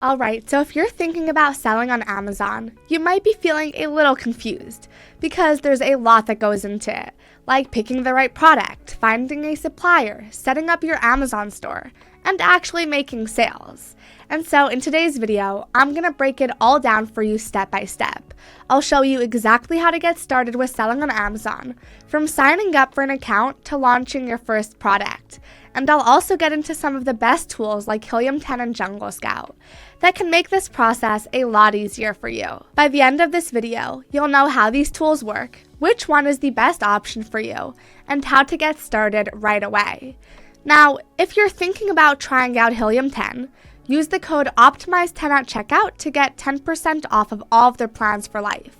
Alright, so if you're thinking about selling on Amazon, you might be feeling a little confused because there's a lot that goes into it, like picking the right product, finding a supplier, setting up your Amazon store, and actually making sales. And so in today's video, I'm going to break it all down for you step by step. I'll show you exactly how to get started with selling on Amazon, from signing up for an account to launching your first product. And I'll also get into some of the best tools like Helium 10 and Jungle Scout that can make this process a lot easier for you. By the end of this video, you'll know how these tools work, which one is the best option for you, and how to get started right away. Now, if you're thinking about trying out Helium 10, use the code OPTIMIZE10 at checkout to get 10% off of all of their plans for life,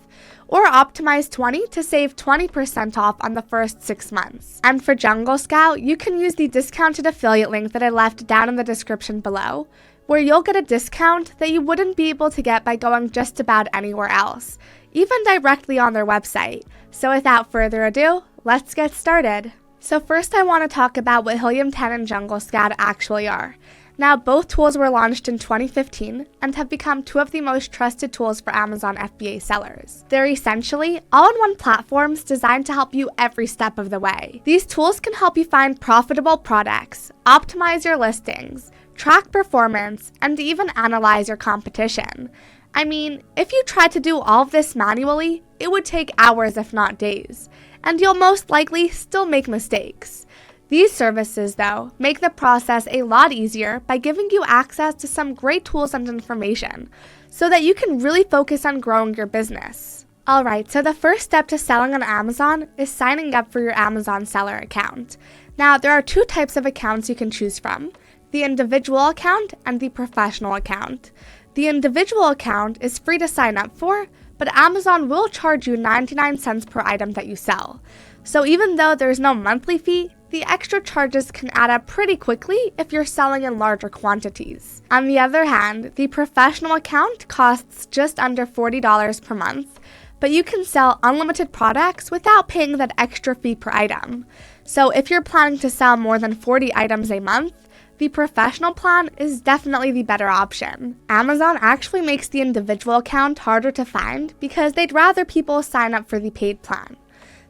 or OPTIMIZE20 to save 20% off on the first 6 months. And for Jungle Scout, you can use the discounted affiliate link that I left down in the description below, where you'll get a discount that you wouldn't be able to get by going just about anywhere else, even directly on their website. So without further ado, let's get started. So first I want to talk about what Helium 10 and Jungle Scout actually are. Now, both tools were launched in 2015 and have become two of the most trusted tools for Amazon FBA sellers. They're essentially all-in-one platforms designed to help you every step of the way. These tools can help you find profitable products, optimize your listings, track performance, and even analyze your competition. I mean, if you tried to do all of this manually, it would take hours if not days, and you'll most likely still make mistakes. These services, though, make the process a lot easier by giving you access to some great tools and information so that you can really focus on growing your business. Alright, so the first step to selling on Amazon is signing up for your Amazon seller account. Now, there are two types of accounts you can choose from: the individual account and the professional account. The individual account is free to sign up for, but Amazon will charge you 99 cents per item that you sell. So even though there's no monthly fee, the extra charges can add up pretty quickly if you're selling in larger quantities. On the other hand, the professional account costs just under $40 per month, but you can sell unlimited products without paying that extra fee per item. So if you're planning to sell more than 40 items a month, the professional plan is definitely the better option. Amazon actually makes the individual account harder to find because they'd rather people sign up for the paid plan.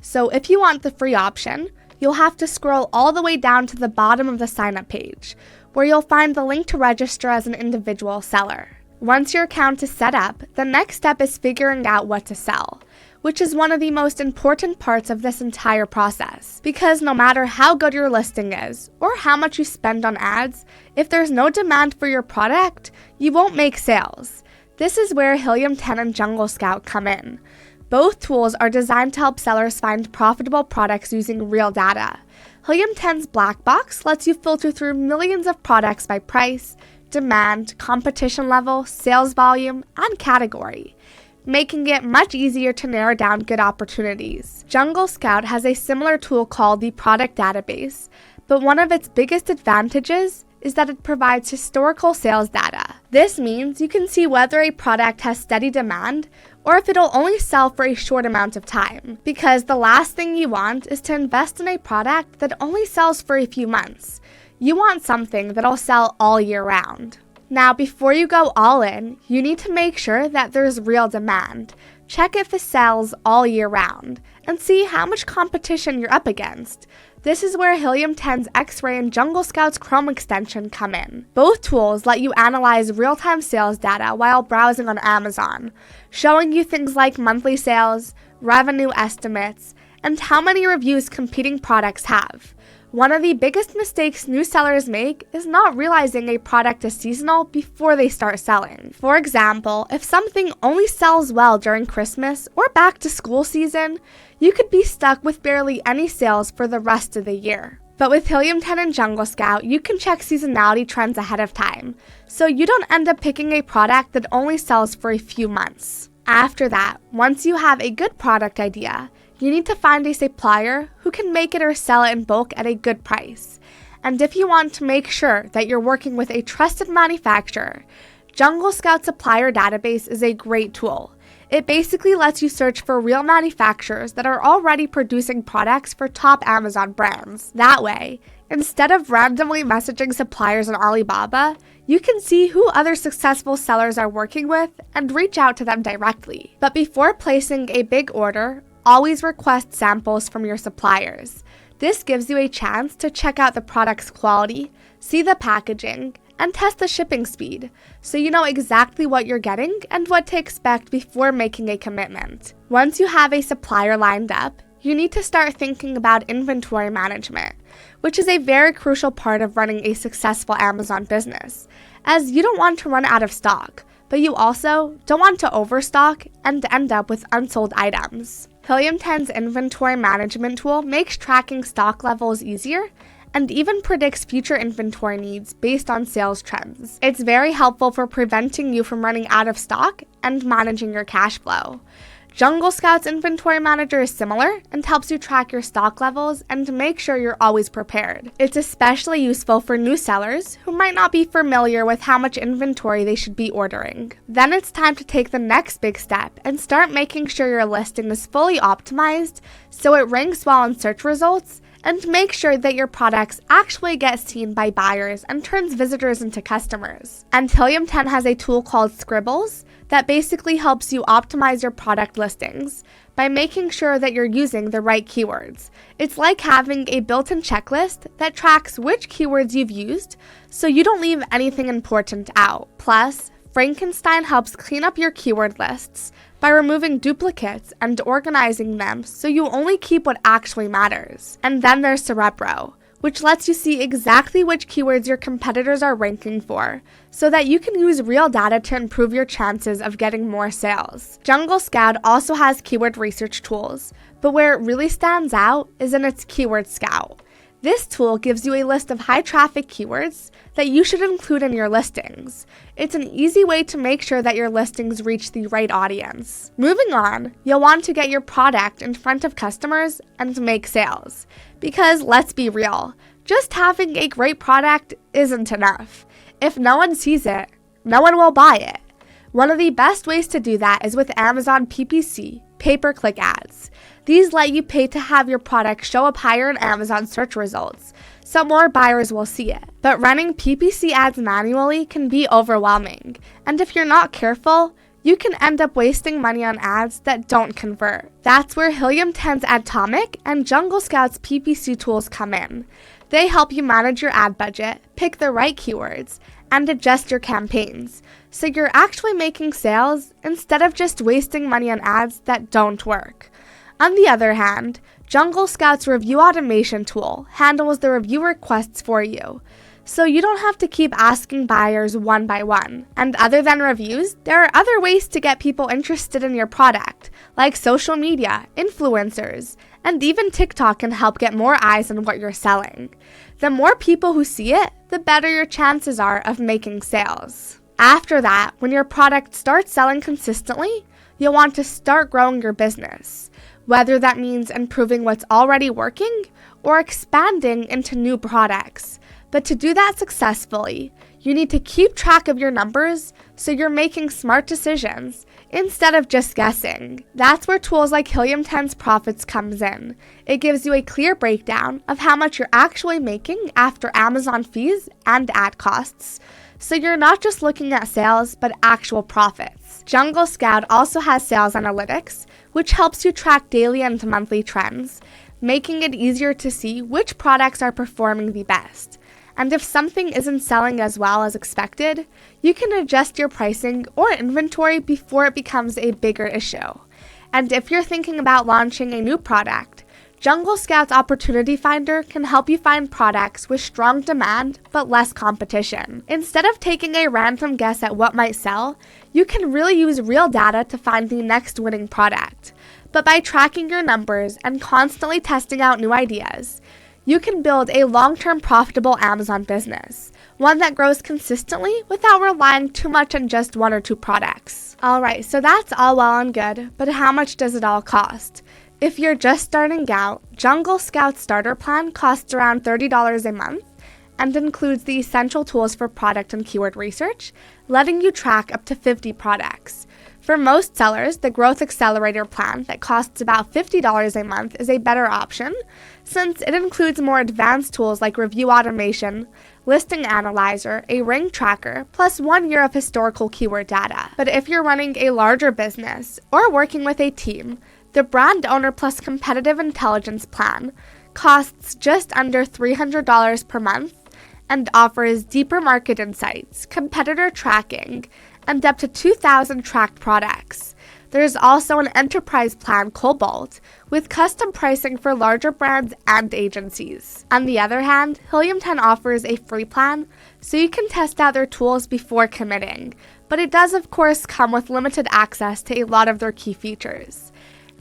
So if you want the free option, you'll have to scroll all the way down to the bottom of the sign-up page, where you'll find the link to register as an individual seller. Once your account is set up, the next step is figuring out what to sell, which is one of the most important parts of this entire process. Because no matter how good your listing is, or how much you spend on ads, if there's no demand for your product, you won't make sales. This is where Helium 10 and Jungle Scout come in. Both tools are designed to help sellers find profitable products using real data. Helium 10's Black Box lets you filter through millions of products by price, demand, competition level, sales volume, and category, making it much easier to narrow down good opportunities. Jungle Scout has a similar tool called the Product Database, but one of its biggest advantages is that it provides historical sales data. This means you can see whether a product has steady demand or if it'll only sell for a short amount of time, because the last thing you want is to invest in a product that only sells for a few months. You want something that'll sell all year round. Now, before you go all in, you need to make sure that there's real demand. Check if it sells all year round, and see how much competition you're up against. This is where Helium 10's X-Ray and Jungle Scout's Chrome extension come in. Both tools let you analyze real-time sales data while browsing on Amazon, showing you things like monthly sales, revenue estimates, and how many reviews competing products have. One of the biggest mistakes new sellers make is not realizing a product is seasonal before they start selling. For example, if something only sells well during Christmas or back to school season, you could be stuck with barely any sales for the rest of the year. But with Helium 10 and Jungle Scout, you can check seasonality trends ahead of time, so you don't end up picking a product that only sells for a few months. After that, once you have a good product idea, you need to find a supplier who can make it or sell it in bulk at a good price. And if you want to make sure that you're working with a trusted manufacturer, Jungle Scout Supplier Database is a great tool. It basically lets you search for real manufacturers that are already producing products for top Amazon brands. That way, Instead of randomly messaging suppliers on Alibaba, you can see who other successful sellers are working with and reach out to them directly. But before placing a big order, always request samples from your suppliers. This gives you a chance to check out the product's quality, see the packaging, and test the shipping speed, so you know exactly what you're getting and what to expect before making a commitment. Once you have a supplier lined up, you need to start thinking about inventory management, which is a very crucial part of running a successful Amazon business, as you don't want to run out of stock, but you also don't want to overstock and end up with unsold items. Helium 10's inventory management tool makes tracking stock levels easier and even predicts future inventory needs based on sales trends. It's very helpful for preventing you from running out of stock and managing your cash flow. Jungle Scout's inventory manager is similar and helps you track your stock levels and make sure you're always prepared. It's especially useful for new sellers who might not be familiar with how much inventory they should be ordering. Then it's time to take the next big step and start making sure your listing is fully optimized so it ranks well in search results, and make sure that your products actually get seen by buyers and turns visitors into customers. And Helium 10 has a tool called Scribbles that basically helps you optimize your product listings by making sure that you're using the right keywords. It's like having a built-in checklist that tracks which keywords you've used so you don't leave anything important out. Plus, Frankenstein helps clean up your keyword lists by removing duplicates and organizing them so you only keep what actually matters. And then there's Cerebro, which lets you see exactly which keywords your competitors are ranking for, so that you can use real data to improve your chances of getting more sales. Jungle Scout also has keyword research tools, but where it really stands out is in its Keyword Scout. This tool gives you a list of high-traffic keywords that you should include in your listings. It's an easy way to make sure that your listings reach the right audience. Moving on, you'll want to get your product in front of customers and make sales. Because let's be real, just having a great product isn't enough. If no one sees it, no one will buy it. One of the best ways to do that is with Amazon PPC, pay-per-click ads. These let you pay to have your product show up higher in Amazon search results, so more buyers will see it. But running PPC ads manually can be overwhelming, and if you're not careful, you can end up wasting money on ads that don't convert. That's where Helium 10's Atomic and Jungle Scout's PPC tools come in. They help you manage your ad budget, pick the right keywords, and adjust your campaigns, so you're actually making sales instead of just wasting money on ads that don't work. On the other hand, Jungle Scout's review automation tool handles the review requests for you, so you don't have to keep asking buyers one by one. And other than reviews, there are other ways to get people interested in your product, like social media, influencers, and even TikTok can help get more eyes on what you're selling. The more people who see it, the better your chances are of making sales. After that, when your product starts selling consistently, you'll want to start growing your business, whether that means improving what's already working or expanding into new products. But to do that successfully, you need to keep track of your numbers so you're making smart decisions instead of just guessing. That's where tools like Helium 10's Profits comes in. It gives you a clear breakdown of how much you're actually making after Amazon fees and ad costs, so you're not just looking at sales but actual profits. Jungle Scout also has sales analytics, which helps you track daily and monthly trends, making it easier to see which products are performing the best. And if something isn't selling as well as expected, you can adjust your pricing or inventory before it becomes a bigger issue. And if you're thinking about launching a new product, Jungle Scout's Opportunity Finder can help you find products with strong demand but less competition. Instead of taking a random guess at what might sell, you can really use real data to find the next winning product. But by tracking your numbers and constantly testing out new ideas, you can build a long-term profitable Amazon business, one that grows consistently without relying too much on just one or two products. Alright, so that's all well and good, but how much does it all cost? If you're just starting out, Jungle Scout's starter plan costs around $30 a month and includes the essential tools for product and keyword research, letting you track up to 50 products. For most sellers, the Growth Accelerator plan that costs about $50 a month is a better option, since it includes more advanced tools like review automation, listing analyzer, a ring tracker, plus 1 year of historical keyword data. But if you're running a larger business or working with a team, the Brand Owner Plus Competitive Intelligence plan costs just under $300 per month and offers deeper market insights, competitor tracking, and up to 2,000 tracked products. There's also an enterprise plan, Cobalt, with custom pricing for larger brands and agencies. On the other hand, Helium 10 offers a free plan, so you can test out their tools before committing, but it does of course come with limited access to a lot of their key features.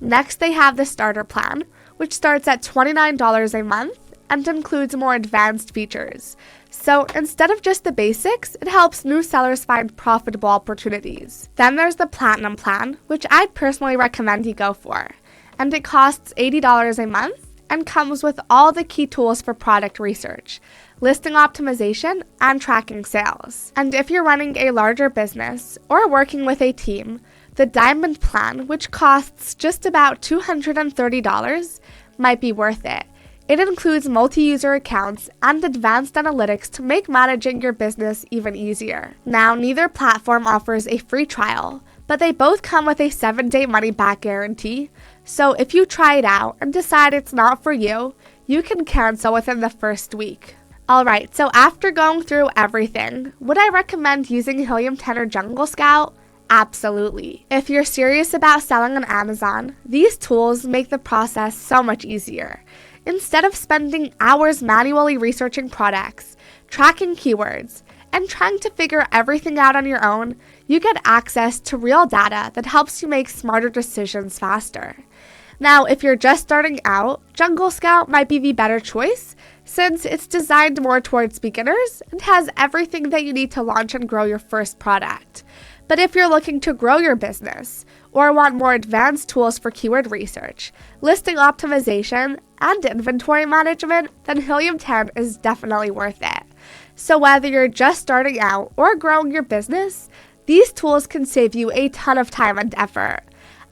Next, they have the Starter plan, which starts at $29 a month and includes more advanced features. So instead of just the basics, it helps new sellers find profitable opportunities. Then there's the Platinum plan, which I'd personally recommend you go for. And it costs $80 a month and comes with all the key tools for product research, listing optimization, and tracking sales. And if you're running a larger business or working with a team, the Diamond plan, which costs just about $230, might be worth it. It includes multi-user accounts and advanced analytics to make managing your business even easier. Now, neither platform offers a free trial, but they both come with a 7-day money-back guarantee, so if you try it out and decide it's not for you, you can cancel within the first week. Alright, so after going through everything, would I recommend using Helium 10 or Jungle Scout? Absolutely. If you're serious about selling on Amazon, these tools make the process so much easier. Instead of spending hours manually researching products, tracking keywords, and trying to figure everything out on your own, you get access to real data that helps you make smarter decisions faster. Now, if you're just starting out, Jungle Scout might be the better choice, since it's designed more towards beginners and has everything that you need to launch and grow your first product. But if you're looking to grow your business, or want more advanced tools for keyword research, listing optimization, and inventory management, then Helium 10 is definitely worth it. So whether you're just starting out or growing your business, these tools can save you a ton of time and effort.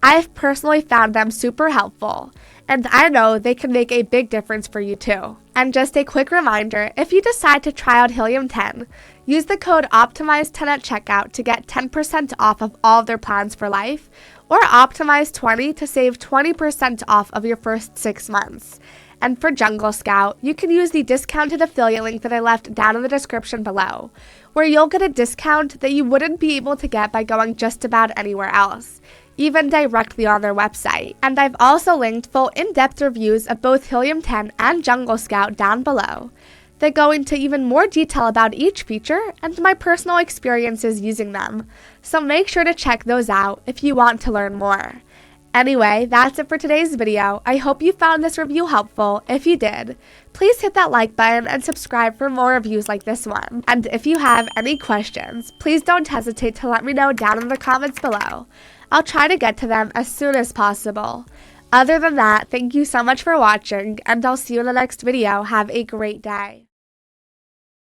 I've personally found them super helpful, and I know they can make a big difference for you too. And just a quick reminder, if you decide to try out Helium 10, use the code OPTIMIZE10 at checkout to get 10% off of all of their plans for life, or OPTIMIZE20 to save 20% off of your first 6 months. And for Jungle Scout, you can use the discounted affiliate link that I left down in the description below, where you'll get a discount that you wouldn't be able to get by going just about anywhere else, even directly on their website. And I've also linked full in-depth reviews of both Helium 10 and Jungle Scout down below that go into even more detail about each feature and my personal experiences using them, so make sure to check those out if you want to learn more. Anyway, that's it for today's video. I hope you found this review helpful. If you did, please hit that like button and subscribe for more reviews like this one. And if you have any questions, please don't hesitate to let me know down in the comments below. I'll try to get to them as soon as possible. Other than that, thank you so much for watching, and I'll see you in the next video. Have a great day.